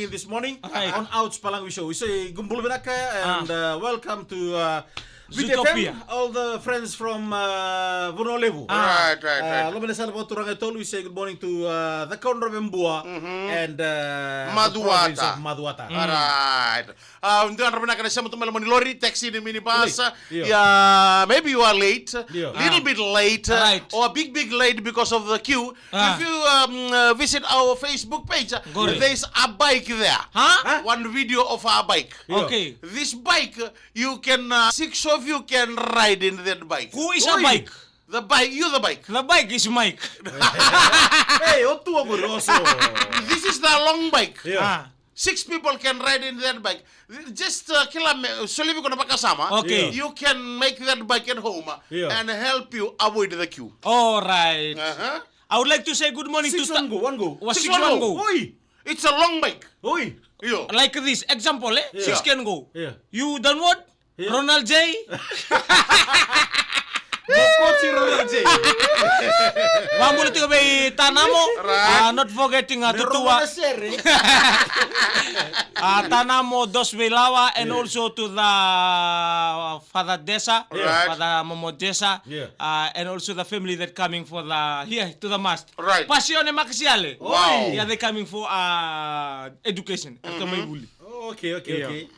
in this morning Right. on Outs Palangwi Show. We say Gumbul Binaka and welcome to Zootopia. VTFM, all the friends from Vunolevu. Right. Lomene sana po turang itol. We say good morning to the Condor Bembua and the province of Maduata. Alright. Untuk anda pernah kena sama teman-teman lori, taxi, di minibus. Iya. Yeah, maybe you are late, Iya. little bit late, Right. or big late because of the queue. If you visit our Facebook page, Go ahead. there's a bike there. Huh? One video of a bike. Yeah. Okay. This bike, you can, 6 of you can ride in that bike. Who is a bike? The bike, you the bike. The bike is Mike. Hey, otu ako roso. This is the long bike. Yeah. 6 people can ride in that bike. Just solely ko na pakasama. Okay. You can make that bike at home Yeah. and help you avoid the queue. All right. Uh-huh. I would like to say good morning Six to one go, one go. Was Six six one one go. go. Oi, It's a long bike. oi. Yo. Like this example, Yeah. 6 can go. Yeah. You done what? Yeah. Ronald J. Kochi Ronald J. Wambul tiga bay Tanamo. Right. Not forgetting Meron Tutua. na sir, eh. Tanamo Dos Velawa and also to the Father Desa, Right. Father Momo Desa, Yeah. and also the family that coming for the here to the mast. Right. Passione Makasiale. Wow. Yeah, they coming for education. Mm-hmm. Oh, okay.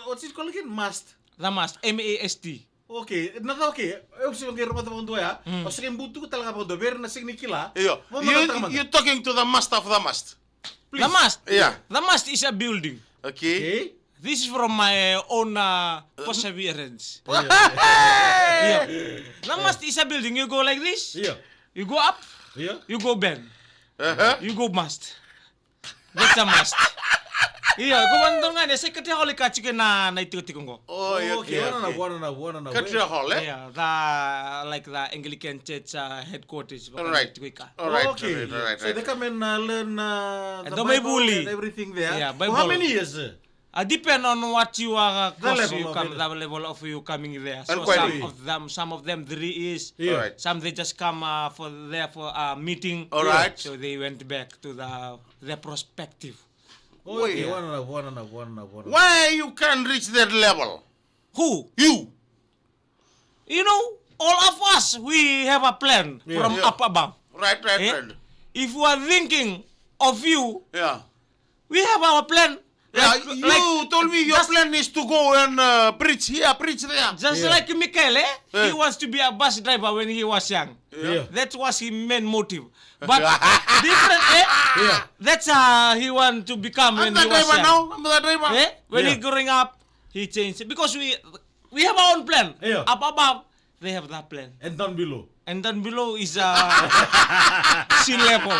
What's it called again? Mast. The mast, M-A-S-T. Okay, nata okay. Eu sih ngir mata pang ya. O sige butu ko talaga pang do. Ber na sing nikila. Yo. You talking to the master of the mast. The mast. Yeah. The mast is a building. Okay. Okay. This is from my own perseverance. Hey! Yeah. The mast is a building. You go like this. Iya. You go up. Iya. You go bend. Uh-huh. You go mast. That's a mast. Iya, ko bandong nga ne sekete holi ka chike na itiko ko. Oh, Okay. One on Country hall, eh? Yeah, like the Anglican Church headquarters. Alright. Okay. So they come and learn the the Bible Bible. and everything there. Yeah, For how Bible. many years? Depend on what you are The level of you coming there. And So quite some of them 3 years. Yeah. Alright. Some they just come for a meeting. Alright. So they went back to their perspective. Okay. Yeah. One on. Why you can't reach that level? Who? You. You know, all of us, we have a plan Yeah. from Yeah. up above. Right. Eh? If we are thinking of you, Yeah. we have our plan. Yeah, you told me your just- plan is to go and preach here, preach there. Just Yeah. like Michael, he Eh. wants to be a bus driver when he was young. Yeah. That was his main motive. But different, Yeah. That's he want to become when I'm he the was driver young. now. I'm the driver. When he Yeah. growing up, he changed it. Because we have our own plan. Yeah. Up above, they have that plan. And down below. And then below is sea level.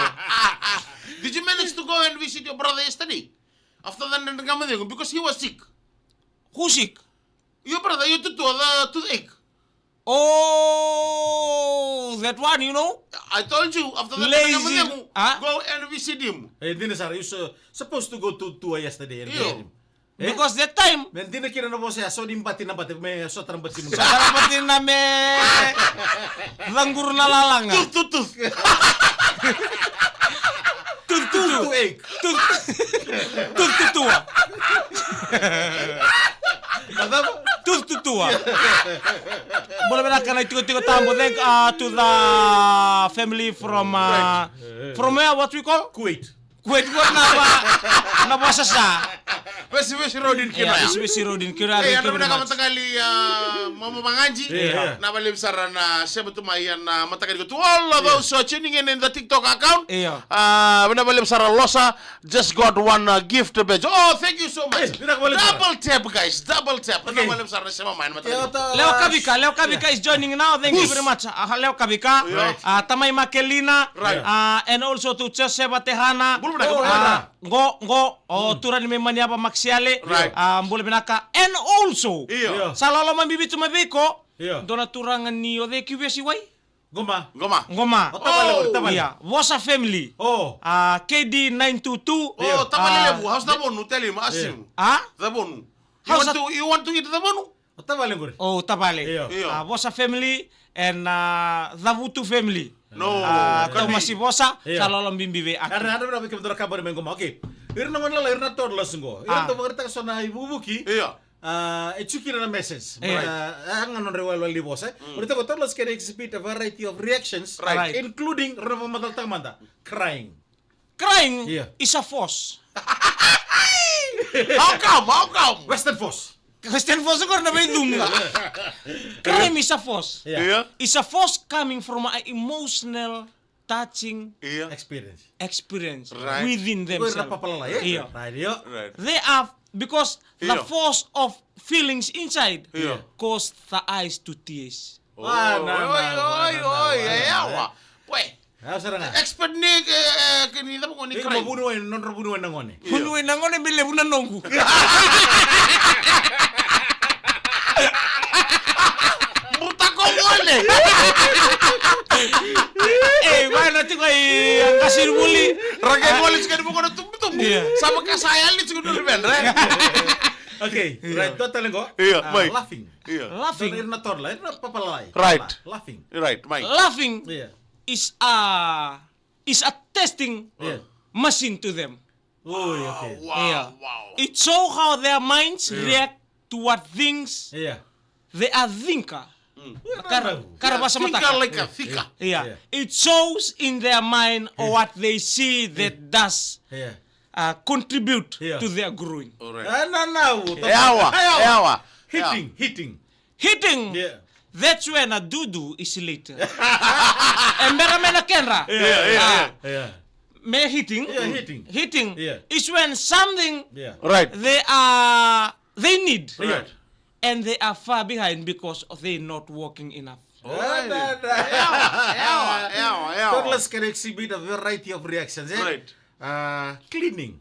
Did you manage to go and visit your brother yesterday? After that, because he was sick. Who sick? Your brother, you took the toothache. Oh, that one, you know? I told you after that, Lazy. Huh? go and visit him. Eh, di na sir, you supposed to go to Tua yesterday and Iyo. get him. Eh? Because that time, Men di na kira na mo siya, so di mbati na bati, may so tarang bati mo. dapat din namin langgur na lalang. Tooth. To egg. Tutua. Madam, Tutua. Boleh bedakan itu tambo thank to the family from where, what we call? Kuwait. Kuwait ko na sasa. Wesi road in Kinaya. Bisi rodin kira Eh, thank you ano very na much. matagali mama mangaji Yeah. na balim sara na siya tumayan na matagali ko to all of those tuning in the TikTok account. Yeah. Balim sara Losa just got one gift badge. Oh, thank you so much. Eh, pinakabalim sara. Double tap guys, double tap. Okay. Balim sara siya mamayan matagali. Leo Kavika is joining now. Thank you very much. Leo Kavika, Right. Tamay Makelina, Right. and also to Cheseba Tehana. Bulu na kumana. Turan ni Maniapa Maxiale, Right. Mbule Binaka, and also, Iyo. Salalo Mambibitu Mabiko, Yeah. Dona Turangan ni Ode Kiwesi Way, Goma. Goma. Ngoma, Tabali. yeah, Vosa family, Oh. KD 922, Oh, tamale lebu. How's the bonu? Tell him, ask him. The bonu. How's You want to eat the bonu? Tabali ko rin. oh Tabale, Yeah. Vosa family, and Zavutu family. No. Tomasi Vosa, Yeah. Salalo Mbimbiwe. Karena ada berapa kita kabar dengan Goma. Okay. Irna manala irna toddlers ngo. Irna to magrita so na ibubuki. Iya. Echukira na message. Yeah. Hangan on rewal libos. Urita ko toddlers can exhibit a variety of reactions, Right. including remo madaltang manda, crying. Crying Yeah. is a force. How come? Western force. Christian force ko na may dunga. Crying is a force. Iya. It's a force coming from an emotional, touching Iya. Experience. experience Right. within Ko irna themselves. papalala Iya. Right, yo. Right. They are because the Yeah. force of feelings inside Yeah. cause the eyes to tears. Oi, yawa. Weh, Ah, sarang nga. expert ni kini tapo ko ni Ikaw crime. mabunuin, non-rabunuin ng ngoni. Hunuin na ngone bile bunan nongku. Buta ko ngone. Mana tu kau yang kasih muli. Raga bolis kan bukan tumbu-tumbu. Iya. Sama kasayal ni cukup dulu ben, right? Okay, right. Don't tell go. Iya, baik. Laughing. Iya. Laughing, Don't irna torla, irna papalalay. Right. Laughing. Right, Mike. laughing Yeah. is a testing Yeah. machine to them. Oh, okay. Yeah. Wow. It show how their minds react to what things Yeah. they are thinker. Karena bahasa Fika mata. like a fika. Yeah. It shows in their mind what they see that does Yeah. contribute Yeah. to their growing. Alright. No. Yawa. Hitting. Hitting. Yeah. That's when a doo-doo is later. Embera mena kenra. Yeah. Yeah. Me hitting. Yeah, hitting. Hitting Yeah. is when something Yeah. Right. they need Right. and they are far behind because they not working enough. Yawa. Toddlers can exhibit a variety of reactions. Right. Cleaning.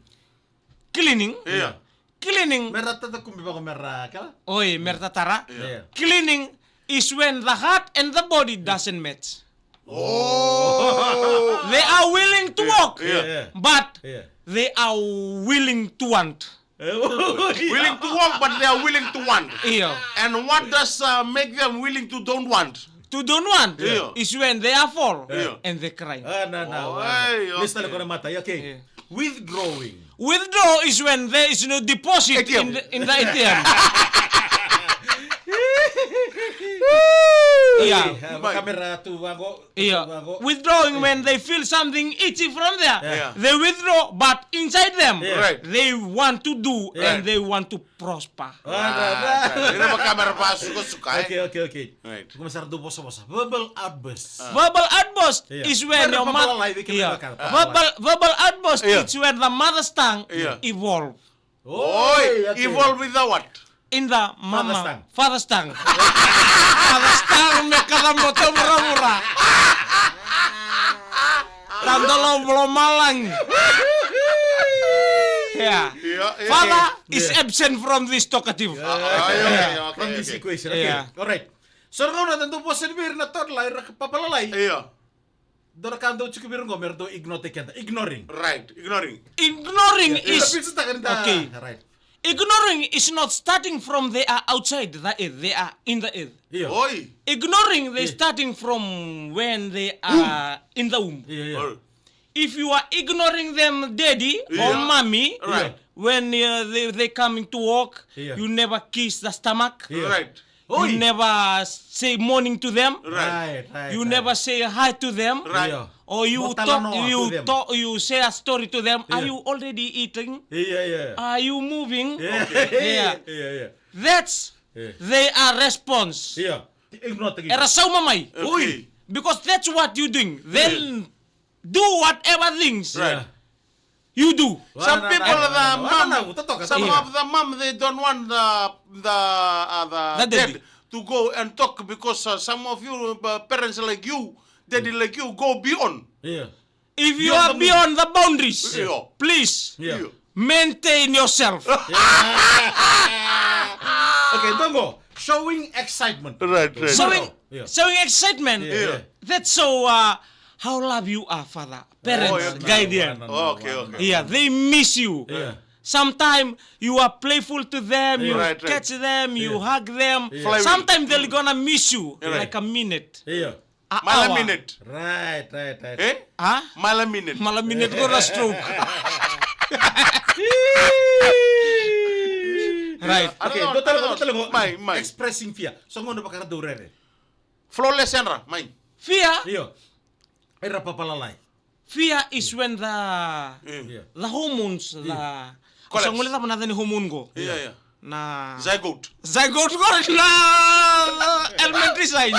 Cleaning. Iya. Cleaning. Merata ta kumbi ba ko meraka? Oi, mertatara. Yeah. Cleaning is when the heart and the body doesn't match. Oh. They are willing to work, Yeah. but Yeah. they are willing to want. Willing to work, but they are willing to want. Yeah. And what does make them willing to don't want? To don't want Yeah. is when they are fall Yeah. and they cry. No. Ay, okay. Lista ko na mata. Okay. Yeah. Withdrawing. Withdraw is when there is no deposit ATM. in the ATM. Yeah. Kamera tu bago. Yeah. Withdrawing when they feel something itchy from there. Yeah. They withdraw, but inside them, Yeah. Right. they want to do Yeah. and they want to prosper. Ini apa kamera pas suka-suka Okay. Right. Começar do bossa. Verbal outburst. Verbal outburst Yeah. is when Pero your mother. papalalay, we can Yeah. bakal, papalalay. Verbal outburst Yeah. is when the mother's tongue Yeah. evolve Oi, okay. evolve with the what? in the Father's tongue. Father's tongue me kalamboto murah-murah. Tandalo belum malang. Yeah. Father is Yeah. absent from this talkative. From this equation. Yeah. Okay. Alright. So ngayon natin po sa bir na toddler papalalay. Iya. Dora kando chukubir ngo merdo ignoring. Right, ignoring. Ignoring is Okay. Okay. Right. Ignoring is not starting from they are outside the earth. They are in the earth. Iya. Oi. Ignoring they starting from when they are in the womb. Iya. Oi. If you are ignoring them, daddy or Yeah. mommy, Right. when they coming to work, Yeah. you never kiss the stomach. Yeah. Right. You never say morning to them. Right. You never say hi to them. Right. Iya. Or you Botalanoa to them. you say a story to them. Are Yeah. you already eating? Iya. Are you moving? Iya. That's Yeah. they are response. Iya. Ignore tagi. Era saw mamay. Okay. Because that's what you doing. They'll do whatever things Right. you do. Some people, the mom, some Yeah. of the mom, they don't want the daddy. dad to go and talk because some of you parents like you, daddy like you, go beyond. Iya. If you Beyond are the beyond the boundaries, Yeah. please Yeah. maintain yourself. Okay, tunggu. Showing excitement. Right. Yeah. Showing excitement. Yeah. That's so how love you are, father, parents, yeah. guardian. Okay. Yeah, they miss you. Yeah. Sometimes you are playful to them, you Right. catch them, you Yeah. hug them. Fly with- Sometimes they're gonna miss you Right. like a minute, Iya. a Malam hour. minute. Right. Eh? Huh? Malam minute. Malam minute gonna stroke. talo Mai. expressing fear. So ngono pakara dorere. Flawless enra, mai. Fear, Iyo. Era papalalai. fear is when Iya. the hormones, the Collapse. so ngulita mana ni hormone go. Iya. Na Zygote. zygote ko na elementary sign.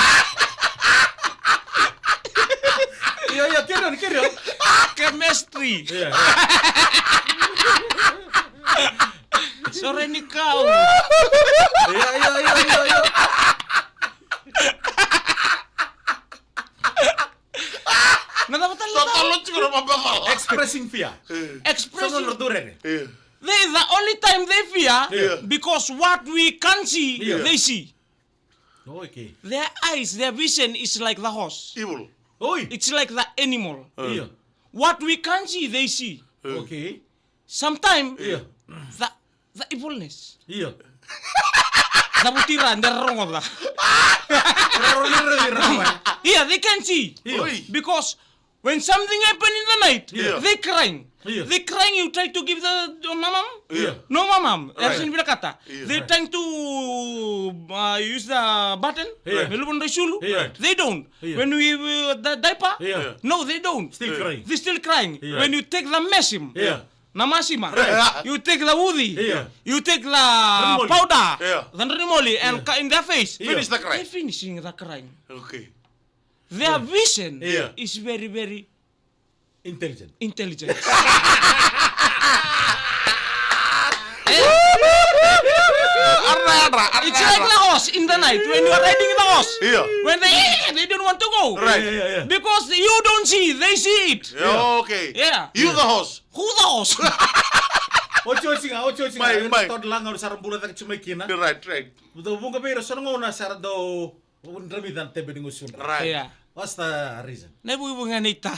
Iya, carry on. Chemistry. Iya. Sore ni kau. Iya. Na dapat Totalo siguro mababa. Expressing fear. So expression. ngono dorere. Iya. The only time they fear Yeah. because what we can't see, Yeah. they see. Okay. Their eyes, their vision is like the horse. Evil. Oi. It's like the animal. Iya. What we can't see, they see. Okay. Sometimes Iya. the evilness. Iya. The butiran, the wrong of that. Yeah, they can see. Oi. Because when something happen in the night, Yeah. they crying. Yeah. They crying, you try to give the mamam. Yeah. No mamam. Right. Ersin bila kata. Yeah. They trying to use the button. Yeah. Melupon the shulu. Yeah. They don't. Yeah. When we the diaper. Yeah. No, they don't. Still crying. They still crying. Yeah. When you take the mesim. Yeah. Namasima. Right. You take the woody. Yeah. You take the Rimoli. powder. Yeah. The rimoli and in their face. Yeah. Finish the cry. They finishing the crying. Okay. Their vision Yeah. is very, very Intelligent. intelligent. It's like the horse in the night when you are riding the horse. Yeah. When they don't want to go. Right. Yeah. Because you don't see, they see it. Yeah, okay. Yeah. You the host. Who the horse? Ocho singa. Mai. Tod lang ang sarang bulat ang chumekina. Right. Do bunga pero sa ngona sar do undramidan tebe ningusun. Right. Yeah. What's the reason? Nebu nganita.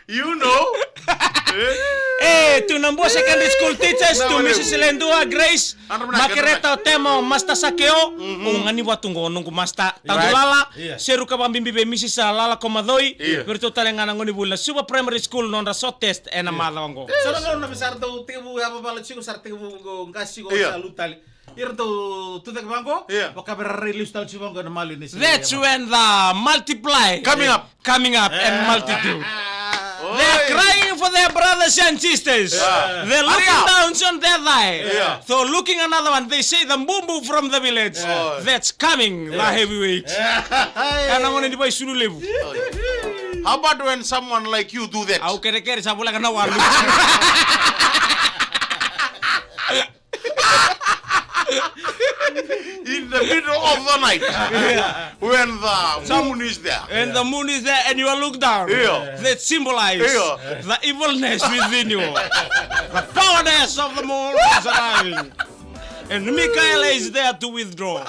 You know. Tunambo secondary school teachers to Wale. Mrs. Lendua Grace Ano ba na- Makireta Temo Masta Sakeo ngani watungo nungu masta tandulala Yeah. seru ka bambimbi be Mrs. Lala Komadoi Yeah. perto talengana ngoni bula super primary school non da so test ena malawango Sa ngona na sar do tibu apa bala chigo sar tibu ngasi go Yeah. sa lutali. Ir to tak bango. Yeah. O kamera release tal chibango na mali ni. that's when the multiply Coming up. and multitude. They are crying for their brothers and sisters. Yeah. They're looking Hurry up. down on their thigh. Yeah. So looking another one, they say the bumbu from the village. Yeah. That's coming, the heavyweight. And I'm gonna buy sulu lebu. How about when someone like you do that? Au kere sa bula kana walu. In the middle of the night. When the moon is there. And the moon is there and you look down. Yeah. That symbolize Yeah. the evilness within you. The powerness of the moon is arriving. And Michael is there to withdraw.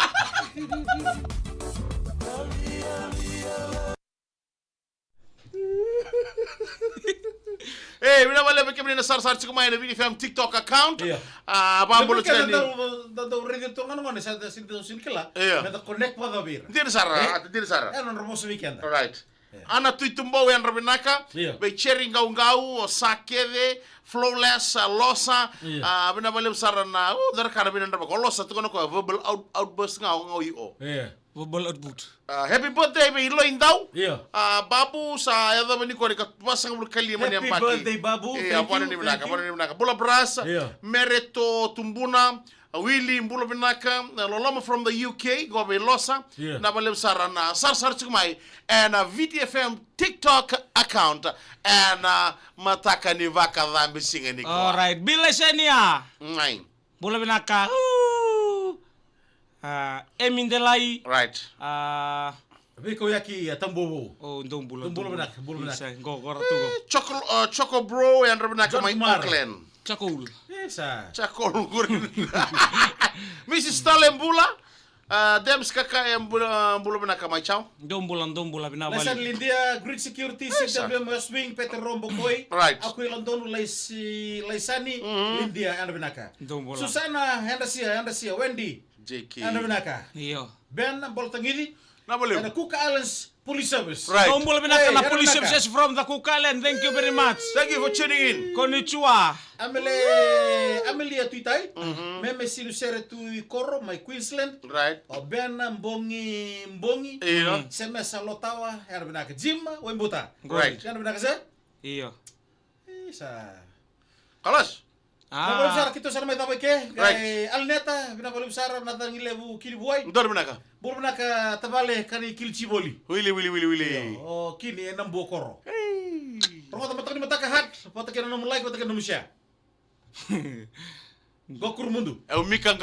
Hey, we never let me sar chiku mai na VDFM TikTok account. Yeah. Bambolo Kan chani. do ready to ngona sa sinto sinkela. Yeah. Na connect pa da bir. Dir sara, dir sara. Ano romoso weekend. Right. Ana tuitumbo en Rabinaka, Yeah. be cherry ngau o sakede, flawless losa, Yeah. bina balem sarana, dar kana bina ndaba ko losa to ko verbal outburst ngau o. Yeah. Verbal output. Happy birthday be ilo indau. Yeah. Babu sa yada bani ko ka pasang bul kali man yang Happy pati. birthday, Babu. Eh, Thank apana you, ni thank binaka, you. apana ni binaka. Bula brasa, Yeah. Mereto Tumbuna, Willy Mbula binaka, Loloma from the UK, go be losa. Yeah. Na balem sarana, sar chikumai, and a VTFM TikTok account, and mataka ni vaka dhambi singa ni ko. Alright, bila senia. Nine. Bola binaka. Emindelai. Right. Biko yaki tambobo. Oh, ndong bula. Ndong bula benak. Go tu go. Choco Bro, and Rabinaka, John my Kumar. Auckland. Chakul. Esa. Chakol gurin. Mrs. Talembula, Dems kaka Mbula binaka my chow. Ndong bula Lesan binabali. Lindia, Grid Security, CWM West Wing, Peter Rombo Koy. Right. Ako London, Laisani, Lindia, ano binaka. Ndong bula. Susana, Hendasia, Wendy, JK. ano binaka. Iyo. Ben, Boltangidi. Nabaleu. and the Cook Islands Police Service. Right. Kung mula binaka na Hey, police Yaranaka. services from the Cook Island. Thank you very much. Thank you for tuning in. Konnichiwa. Amelia tuitai, meme sinusere tu koro, my Queensland, Right. o bena mbongi, You know? seme salotawa, yana binaka jima, wembuta. Right. Yana binaka se? Iyo. Isa. Kalas. Nabalum sara kito sana may tabay ke, Right. kay Alneta, binabalum sara natang ilebu kilibuay, Ndor binaka. buru binaka tabale kani kilchiboli. Willy. O kini enam bokoro. Pero mata ni mataka hat, patakin na like, patakin na musya. Gokur mundo. Eu mikanga